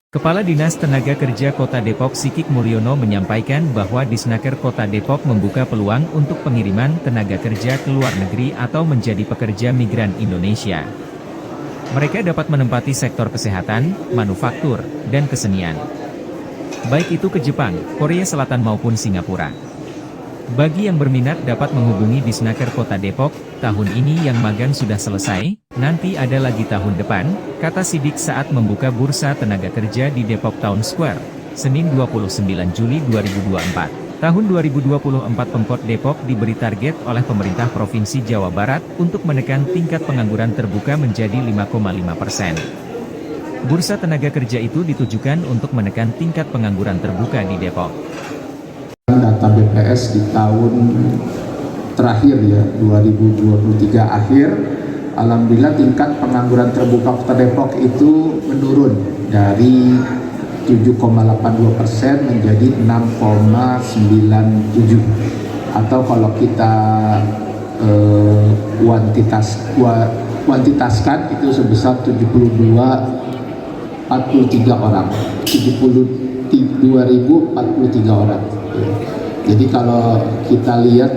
Kepala Dinas Tenaga Kerja Kota Depok Sikik Mulyono menyampaikan bahwa Disnaker Kota Depok membuka peluang untuk pengiriman tenaga kerja ke luar negeri atau menjadi pekerja migran Indonesia. Mereka dapat menempati sektor kesehatan, manufaktur, dan kesenian. Baik itu ke Jepang, Korea Selatan maupun Singapura. Bagi yang berminat dapat menghubungi Disnaker Kota Depok, tahun ini yang magang sudah selesai, nanti ada lagi tahun depan, kata Sidik saat membuka Bursa Tenaga Kerja di Depok Town Square, Senin 29 Juli 2024. Tahun 2024 Pemkot Depok diberi target oleh pemerintah Provinsi Jawa Barat untuk menekan tingkat pengangguran terbuka menjadi 5,5%. Bursa Tenaga Kerja itu ditujukan untuk menekan tingkat pengangguran terbuka di Depok. Data BPS di tahun terakhir ya 2023 akhir, alhamdulillah tingkat pengangguran terbuka Kota Depok itu menurun dari 7,82% menjadi 6,97, atau kalau kita kuantitaskan itu sebesar 72.043 orang, 72.043 orang. Jadi kalau kita lihat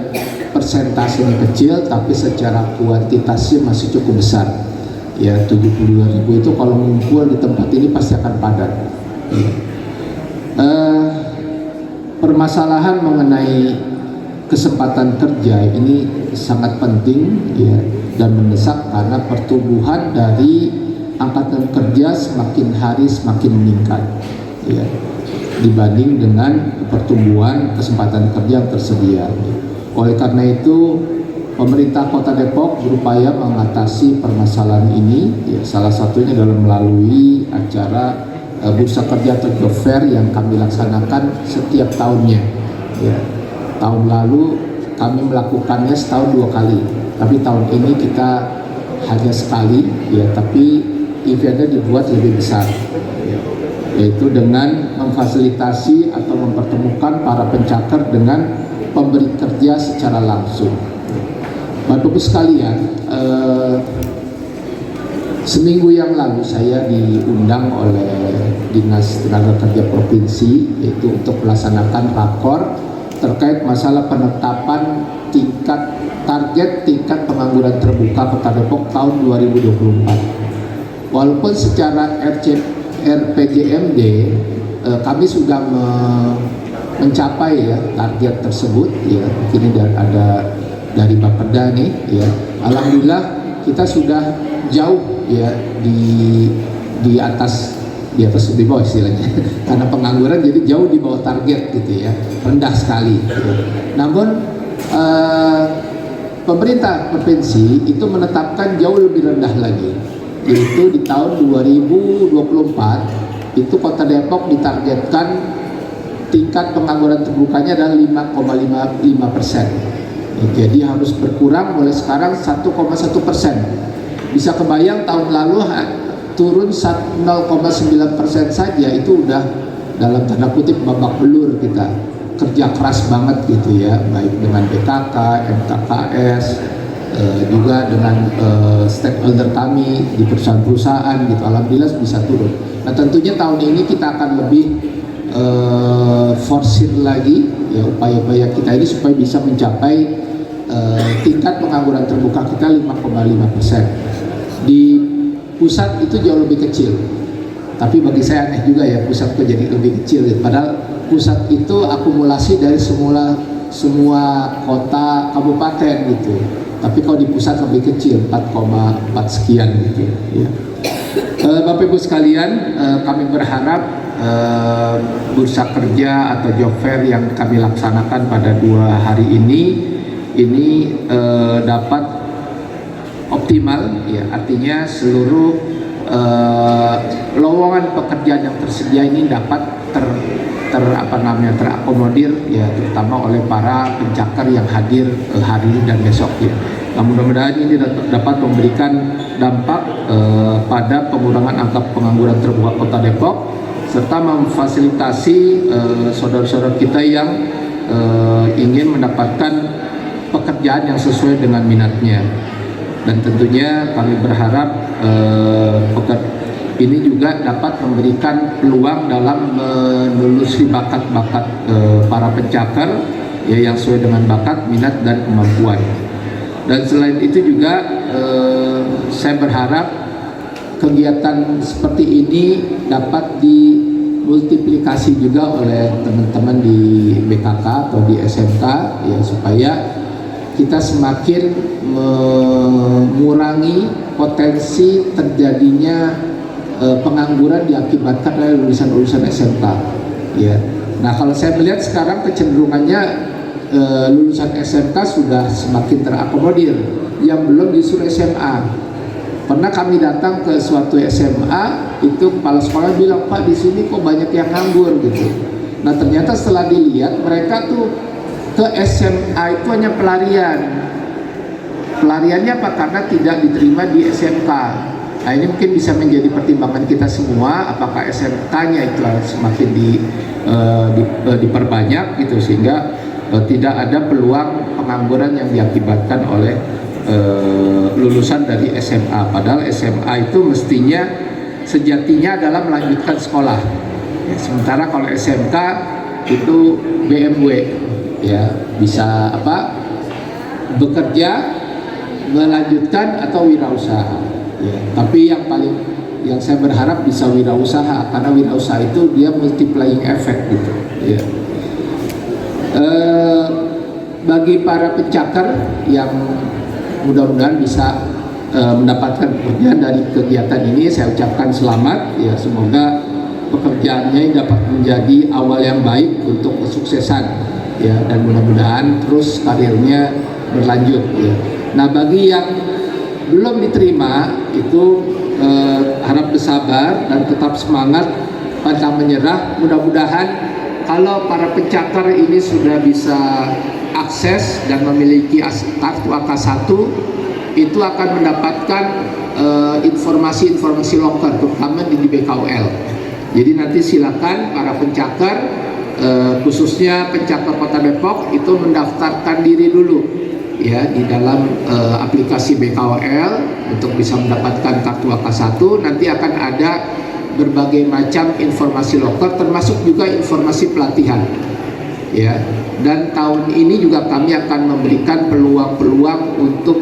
persentasenya kecil, tapi secara kuantitasnya masih cukup besar. Ya 72.000 itu kalau ngumpul di tempat ini pasti akan padat. Permasalahan mengenai kesempatan kerja ini sangat penting ya, dan mendesak karena pertumbuhan dari angkatan kerja semakin hari semakin meningkat ya, dibanding dengan pertumbuhan kesempatan kerja yang tersedia. Oleh karena itu, pemerintah Kota Depok berupaya mengatasi permasalahan ini, ya, salah satunya dalam melalui acara Bursa Kerja atau Job Fair yang kami laksanakan setiap tahunnya. Ya, tahun lalu kami melakukannya setahun 2 kali, tapi tahun ini kita hanya sekali, ya, tapi eventnya dibuat lebih besar. Ya, yaitu dengan memfasilitasi atau mempertemukan para pencakar dengan pemberi kerja secara langsung. Bapak Ibu sekalian, seminggu yang lalu saya diundang oleh Dinas Tenaga Kerja Provinsi, yaitu untuk melaksanakan rakor terkait masalah penetapan target tingkat pengangguran terbuka Kota Depok tahun 2024. Walaupun secara RPJMD kami sudah mencapai ya target tersebut ya, ini ada dari Bapeda nih ya, alhamdulillah kita sudah jauh ya di atas di bawah istilahnya karena pengangguran jadi jauh di bawah target gitu ya, rendah sekali gitu. Namun pemerintah provinsi itu menetapkan jauh lebih rendah lagi, yaitu di tahun 2024 itu Kota Depok ditargetkan tingkat pengangguran terbukanya adalah 5,55%. Jadi harus berkurang mulai sekarang 1,1%. Bisa kebayang tahun lalu turun 0,9% saja, itu udah dalam tanda kutip babak belur kita. Kerja keras banget gitu ya, baik dengan BKK, MKKS, juga dengan stakeholder kami di perusahaan-perusahaan gitu, alhamdulillah bisa turun. Nah tentunya tahun ini kita akan lebih forsir lagi ya upaya-upaya kita ini supaya bisa mencapai tingkat pengangguran terbuka kita 5,5%. Di pusat itu jauh lebih kecil, tapi bagi saya aneh juga ya pusat kok jadi lebih kecil gitu. Padahal pusat itu akumulasi dari semua kota kabupaten gitu, tapi kalau di pusat lebih kecil 4,4 sekian gitu ya. Bapak Ibu sekalian, kami berharap Bursa Kerja atau Job Fair yang kami laksanakan pada 2 hari ini dapat optimal ya, artinya seluruh lowongan pekerjaan yang tersedia ini dapat terakomodir ya, terutama oleh para pencakar yang hadir hari ini dan besok ya. Nah, mudah-mudahan ini dapat memberikan dampak pada pengurangan angka pengangguran terbuka Kota Depok, serta memfasilitasi saudara-saudara kita yang ingin mendapatkan pekerjaan yang sesuai dengan minatnya. Dan tentunya kami berharap ini juga dapat memberikan peluang dalam menelusuri bakat-bakat para pencakar ya, yang sesuai dengan bakat, minat, dan kemampuan. Dan selain itu juga saya berharap kegiatan seperti ini dapat dimultiplikasi juga oleh teman-teman di BKK atau di SMK ya, supaya kita semakin mengurangi potensi terjadinya pengangguran diakibatkan oleh lulusan-lulusan SMK ya. Nah, kalau saya melihat sekarang kecenderungannya lulusan SMK sudah semakin terakomodir, yang belum justru SMA. Pernah kami datang ke suatu SMA, itu kepala sekolah bilang, "Pak, di sini kok banyak yang nganggur," gitu. Nah, ternyata setelah dilihat mereka tuh ke SMA itu hanya pelarian. Pelariannya apa? Karena tidak diterima di SMK. Nah, ini mungkin bisa menjadi pertimbangan kita semua, apakah SMK-nya itu harus semakin diperbanyak gitu, sehingga tidak ada peluang pengangguran yang diakibatkan oleh lulusan dari SMA. Padahal SMA itu mestinya sejatinya adalah melanjutkan sekolah ya, sementara kalau SMK itu BMW ya, bisa bekerja, melanjutkan, atau wirausaha ya. Tapi yang saya berharap bisa wirausaha, karena wirausaha itu dia multiplying effect gitu ya. Bagi para pencakar yang mudah-mudahan bisa mendapatkan pekerjaan dari kegiatan ini, saya ucapkan selamat ya. Semoga pekerjaannya dapat menjadi awal yang baik untuk kesuksesan ya, dan mudah-mudahan terus karirnya berlanjut ya. Nah, bagi yang belum diterima itu harap bersabar dan tetap semangat, pantang menyerah. Mudah-mudahan kalau para pencakar ini sudah bisa akses dan memiliki kartu AK1, itu akan mendapatkan informasi-informasi loker, terutama di BKUL. Jadi nanti silakan para pencakar, khususnya pencakar Kota Depok, itu mendaftarkan diri dulu ya di dalam aplikasi BKUL untuk bisa mendapatkan kartu AK1. Nanti akan ada berbagai macam informasi loker, termasuk juga informasi pelatihan ya. Dan tahun ini juga kami akan memberikan peluang-peluang untuk